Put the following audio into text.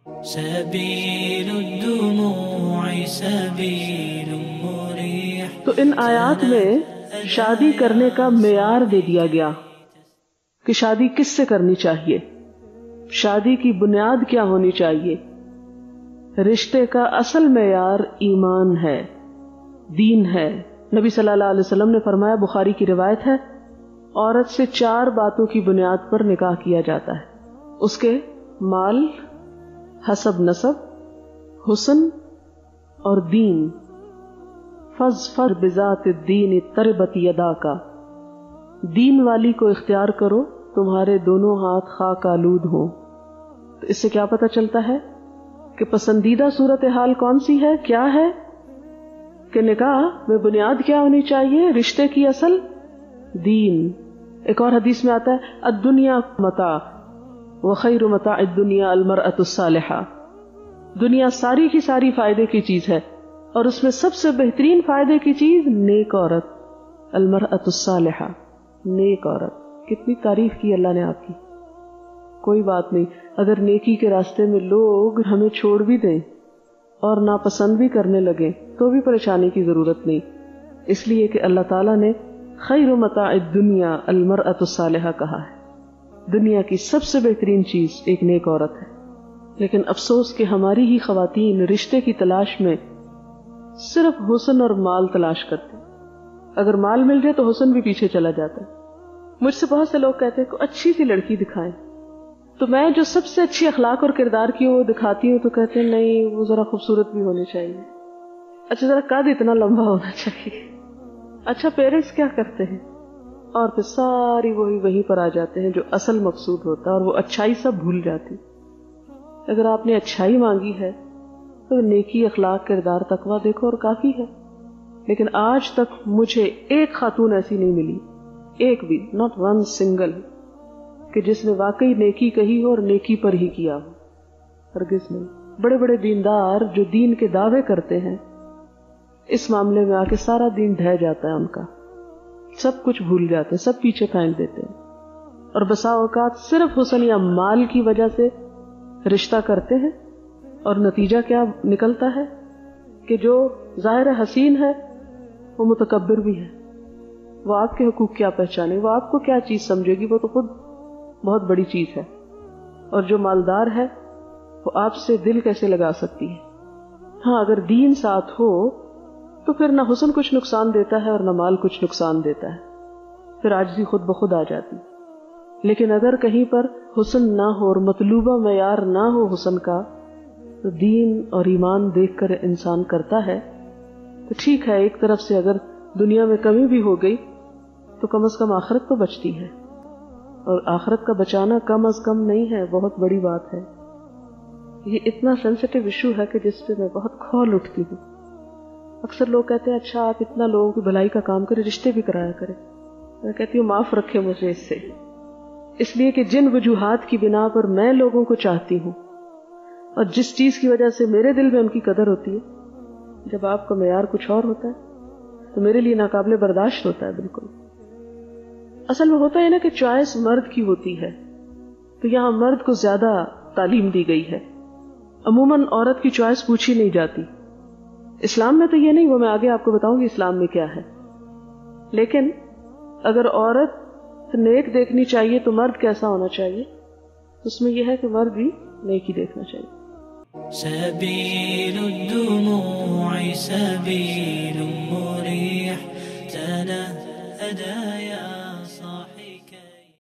سبيل الدموع سبيل مريح. تو ان آیات میں شادی کرنے کا معیار دے دیا گیا کہ شادی کس سے کرنی چاہیے، شادی کی بنیاد کیا ہونی چاہیے. رشتے کا اصل معیار ایمان ہے، دین ہے. نبی صلی اللہ علیہ وسلم نے فرمایا، بخاری کی روایت ہے، عورت سے 4 باتوں کی بنیاد پر نکاح کیا جاتا ہے. اس کے مال، حسب نسب، حسن اور دین. فاظفر بذات الدین تربت یداک، دین والی کو اختیار کرو، تمہارے دونوں ہاتھ خاک آلود ہوں. تو اس سے کیا پتہ چلتا ہے کہ پسندیدہ صورتحال کون سی ہے، کیا ہے کہ نکاح میں بنیاد کیا ہونی چاہیے، رشتے کی اصل دین. ایک اور حدیث میں آتا ہے، الدنیا متاع وخیر متاع الدنیا المرأة الصالحہ. دنیا ساری کی ساری فائدے کی چیز ہے، اور اس میں سب سے بہترین فائدے کی چیز نیک عورت. المرأة الصالحہ، نیک عورت. کتنی تعریف کی اللہ نے آپ کی. کوئی بات نہیں، اگر نیکی کے راستے میں لوگ ہمیں چھوڑ بھی دیں اور ناپسند بھی کرنے لگیں تو بھی پریشانی کی ضرورت نہیں، اس لیے کہ اللہ تعالیٰ نے خیر متاع الدنیا المرأة الصالحہ کہا ہے. دنیا کی سب سے بہترین چیز ایک نیک عورت ہے. لیکن افسوس کہ ہماری ہی خواتین رشتے کی تلاش میں صرف حسن اور مال تلاش کرتے. اگر مال مل جائے تو حسن بھی پیچھے چلا جاتا ہے. مجھ سے بہت سے لوگ کہتے ہیں کہ اچھی سی لڑکی دکھائیں، تو میں جو سب سے اچھی اخلاق اور کردار کی وہ دکھاتی ہوں تو کہتے ہیں نہیں، وہ ذرا خوبصورت بھی ہونی چاہیے. اچھا ذرا قد اتنا لمبا ہونا چاہیے. اچھا پیرنٹس کیا کرتے ہیں، اور پھر ساری وہیں پر آ جاتے ہیں جو اصل مقصود ہوتا ہے، اور وہ اچھائی سب بھول جاتی. اگر آپ نے اچھائی مانگی ہے تو نیکی، اخلاق، کردار، تقویٰ دیکھو اور کافی ہے. لیکن آج تک مجھے ایک خاتون ایسی نہیں ملی، ایک بھی، not one single، کہ جس نے واقعی نیکی کہی ہو اور نیکی پر ہی کیا ہو. ہرگز نہیں. بڑے بڑے دیندار جو دین کے دعوے کرتے ہیں، اس معاملے میں آ کے سارا دین ڈھہ جاتا ہے ان کا، سب کچھ بھول جاتے ہیں، سب پیچھے پھینک دیتے ہیں. اور بسا اوقات صرف حسن یا مال کی وجہ سے رشتہ کرتے ہیں، اور نتیجہ کیا نکلتا ہے کہ جو ظاہر حسین ہے وہ متکبر بھی ہے. وہ آپ کے حقوق کیا پہچانے، وہ آپ کو کیا چیز سمجھے گی، وہ تو خود بہت بڑی چیز ہے. اور جو مالدار ہے وہ آپ سے دل کیسے لگا سکتی ہے. ہاں اگر دین ساتھ ہو تو پھر نہ حسن کچھ نقصان دیتا ہے اور نہ مال کچھ نقصان دیتا ہے، پھر عاجزی خود بخود آ جاتی. لیکن اگر کہیں پر حسن نہ ہو اور مطلوبہ معیار نہ ہو حسن کا، تو دین اور ایمان دیکھ کر انسان کرتا ہے تو ٹھیک ہے. ایک طرف سے اگر دنیا میں کمی بھی ہو گئی تو کم از کم آخرت تو بچتی ہے، اور آخرت کا بچانا کم از کم نہیں ہے، بہت بڑی بات ہے. یہ اتنا سینسیٹیو ایشو ہے کہ جس پہ میں بہت کھول اٹھتی ہوں. اکثر لوگ کہتے ہیں اچھا آپ اتنا لوگوں کی بھلائی کا کام کریں، رشتے بھی کرایا کریں. میں کہتی ہوں معاف رکھے مجھے اس سے، اس لیے کہ جن وجوہات کی بنا پر میں لوگوں کو چاہتی ہوں اور جس چیز کی وجہ سے میرے دل میں ان کی قدر ہوتی ہے، جب آپ کا معیار کچھ اور ہوتا ہے تو میرے لیے ناقابل برداشت ہوتا ہے. بالکل اصل میں ہوتا ہے نا کہ چوائس مرد کی ہوتی ہے، تو یہاں مرد کو زیادہ تعلیم دی گئی ہے. عموماً عورت کی چوائس پوچھی نہیں جاتی. اسلام میں تو یہ نہیں، وہ میں آگے آپ کو بتاؤں گی اسلام میں کیا ہے. لیکن اگر عورت نیک دیکھنی چاہیے تو مرد کیسا ہونا چاہیے، اس میں یہ ہے کہ مرد بھی نیک ہی دیکھنا چاہیے. سبيل الدموع سبيل مريح تنهدى يا صاحبي.